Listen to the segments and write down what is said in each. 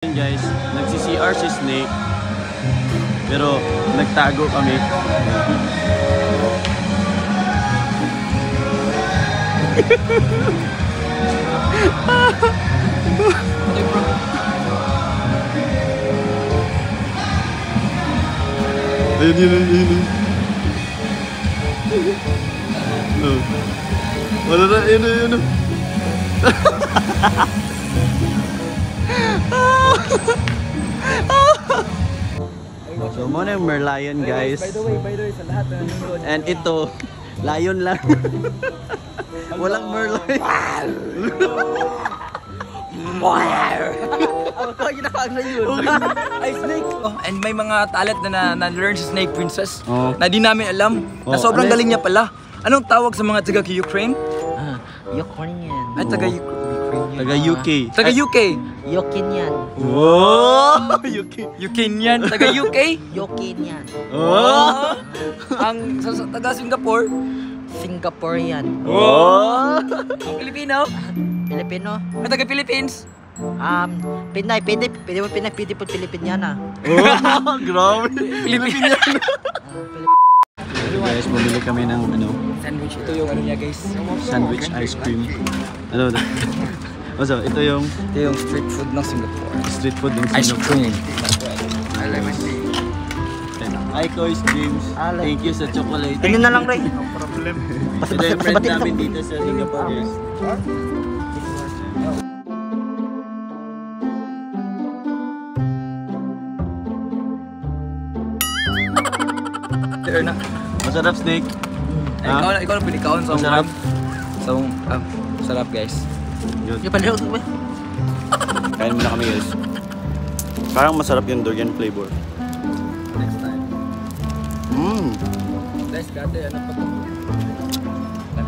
Guys, nagsi-CR si Snake pero nagtago kami. Ayun. Wala na, yun. So, muna yung Merlion, guys. By the way, sa lahat na nanonood. And ito, lion lang. Walang Merlion. Ay, Snake! Oh, and may mga talent na na-learn si Snake Princess Oh. na di namin alam. Na Oh, sobrang ano galing niya pala. Anong tawag sa mga taga-Ukraine? Ukrainian. Ay, taga-Ukraine. Taga UK. Taga-UK. Yokinian. Wow! UK. Ukrainian. Taga-UK. Yokinian. Oh! Ang sa taga-Singapore. Singaporean. Oh! Ang Pilipino. Filipino. Ang taga-Philippines. Pinay. Pwede mo Pinay. Pwede po Pilipiniana. Oh! Grabe! Pilipino. Guys, bumili kami ng Sandwich. Ito yung ano niya, guys. sandwich ice cream. Ano? So, ito yung Street food ng Singapore. street food ng Ice Singapore. cream. Hi, Kois James. Thank you sa chocolate. Tingnan na lang, Ray. Ito yung friend namin dito sa Singapore, guys. There na. Masarap, Snake. Ikaw na pinikaon sa Masarap. Sarap, guys. Yun. Yung panalo ko ba? Kain muna kami, guys. Parang masarap yung durian flavor. Next time. Guys, dati ano pa to?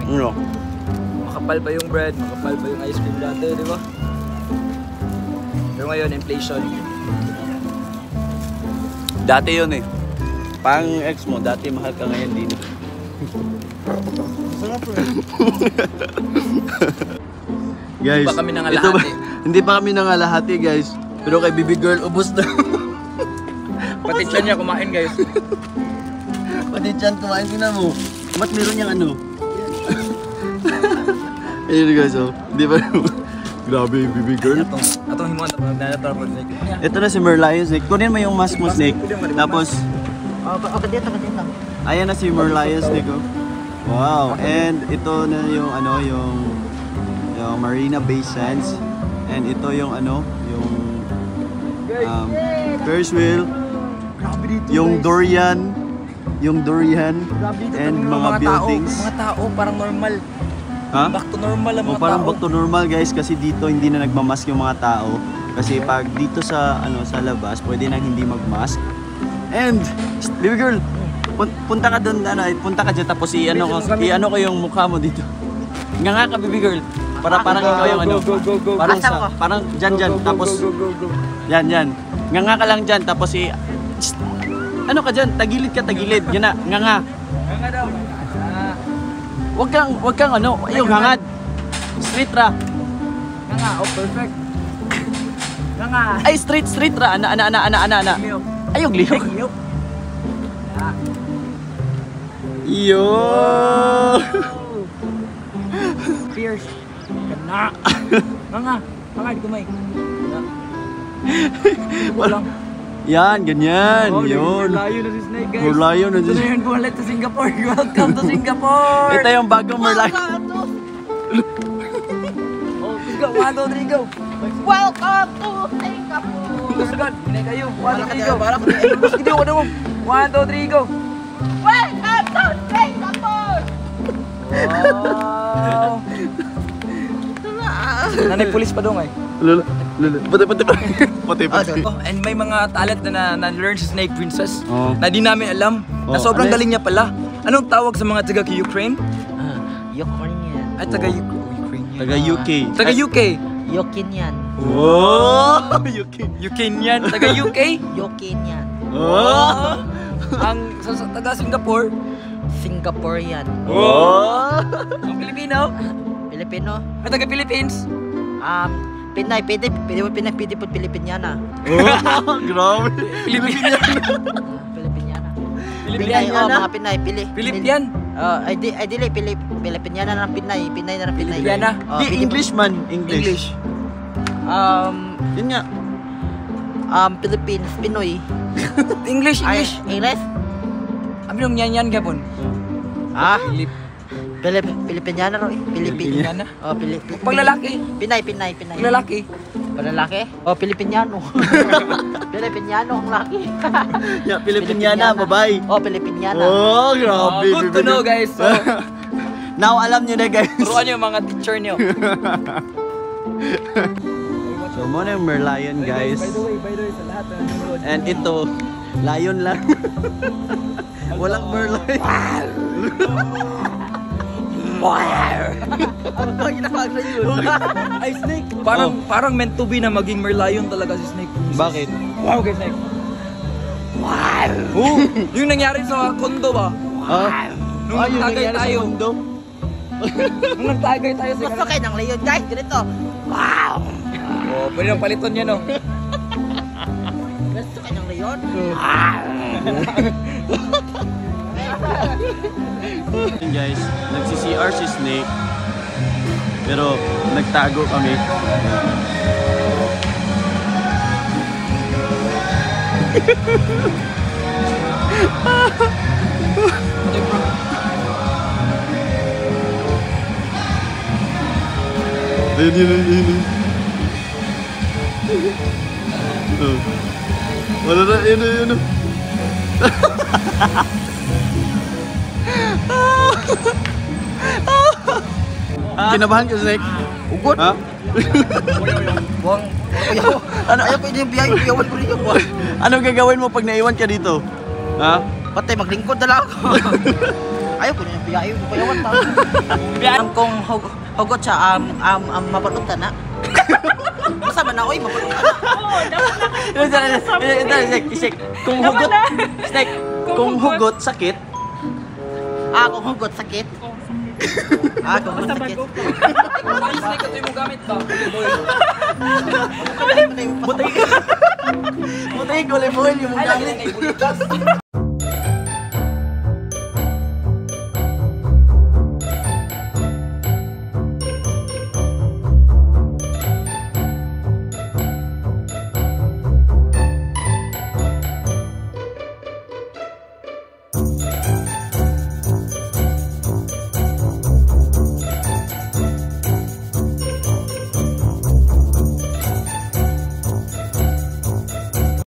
Ano? Makapal pa yung bread, makapal pa yung ice cream dati, di ba? Pero ngayon, inflation. Dati yun eh. Pang ex mo, dati mahal ka ngayon din. Guys, Hindi pa kami nangalahati. Hindi pa kami nangalahati, guys. Pero kay Baby Girl, ubos na. Pati siya niya kumain, guys. Pati dyan, kumain ka na mo. Ba't meron niyang ano? Ayun guys, oh. Di ba? Grabe, Baby Girl. Atong himuan na nanatar po, Snake. Ito na si Merlion, Snake. Kunin mo yung mask mo, Snake. Tapos, Dito. ayan na si Merlion, Snake, oh. Wow. And ito na yung yung Marina Bay Sands. And ito yung yung Ferris wheel, yung durian, and mga buildings. Mga tao, parang normal. Ha? Back to normal ang mga Parang tao. back to normal, guys, kasi dito hindi na nagmamask yung mga tao. Kasi pag dito sa sa labas, pwede nang hindi magmask. And Baby Girl, punta ka doon, punta ka dyan, tapos i-ano ko yung mukha mo dito. Nga ka, Baby Girl. Parang ikaw yung Go. Parang dyan, tapos yan. Nga ka lang dyan, tapos ano ka dyan, tagilid. Yan na, nga. Nga daw. Wag kang ayong hangad. Straight ra. Nga, oh perfect. Nga. Ay, straight ra. Ana. Ayong lihok. Yo! Fierce. Kana. Nga. Hangad kumay. Walang. Yan, ganyan. Yun. Merlion na si Snake, guys. Merlion na si Ito na yun, buhalit to Singapore. Welcome to Singapore. Ito yung bagong Merlion. Oh, go. 1, 2, 3, go. Welcome to Singapore. Kusgan. Hinay kayo. 1, 2, 3, go. Bus video ko na mo. 1, 2, 3, go. Welcome to Singapore. Wow. Nanay pulis pa doon, Lula. Pati. Oh, and may mga talent na na-learn si Snake Princess Oh. na di namin alam. Na Oh, sobrang ano galing niya pala. Anong tawag sa mga taga-Ukraine? Ukrainian. Ay, taga-Ukraine. Taga UK. Taga-UK. Yokinian. Oh! UK. Ukrainian. Taga-UK. Yokinian. Oh! Ang sa taga-Singapore. Singaporean. Oh! Ang Pilipino. Filipino. Ay, taga-Philippines. Pinay, pwede mo Pinay, pwede po Pilipinyana. Oh, grabe. Pilipinyana. Pilipinyana. Pilipinyana Pinay, na? mga Pinay, Pilipian. Ay dili, Pilipinyana na ng Pinay, Pinay na ng Pinay. Pilipinyana. Di, English man. English. Yun nga. Philippines, Pinoy. English. English? Abi nung yan gapon. Ah, Pilipinyana ro eh. Pilipinyana. Oh, Pag lalaki. Pinay. Pag lalaki. Panlalaki? Oh, Pilipinyano. Pilipinyano ang laki. Yeah, Pilipinyana, babae. Oh, Pilipinyana. Oh, grabe. Good to know, guys. So, Now, alam nyo na, guys. turuan niyo yung mga teacher niyo. So, muna yung Merlion, guys. By the way, sa lahat na nanonood. And ito, lion lang. Walang Merlion. Ano ginawag na yun? Ay, Snake. Parang meant to be na maging Merlion talaga si Snake. Bakit? Wow, kay Snake. Wow! Yung nangyari sa kondo ba? Nung nagtagay tayo. Nung nagtagay tayo sa Gusto kayo ng leon, guys. Ganito. Wow! Oh, pwede nang paliton niya, no? Gusto kayo ng leon? Guys, nagsi-CR si Snake. Pero nagtago kami. Ayun. Oh. Wala na, yun. Kinabahan ka, Snake? Ugot. Ha? Buwang. Ayaw ko yung biyahe. Biyawan ko rin yung buwan. Anong gagawin mo pag naiwan ka dito? Ha? Patay, maglingkod na lang ako. Ayaw ko yung biyahe. Biyawan pa. Alam kong hugot siya. Mapalutan na. Masama na, oy. Mapalutan na. Snake, kung hugot, Snake, kung hugot, sakit. Kung hugot, sakit. Kung hugot, sakit. Ay, Snake, ito yung mong gamit ba? Butay ko, libuhin yung Ay, lagi na kay Bulitas.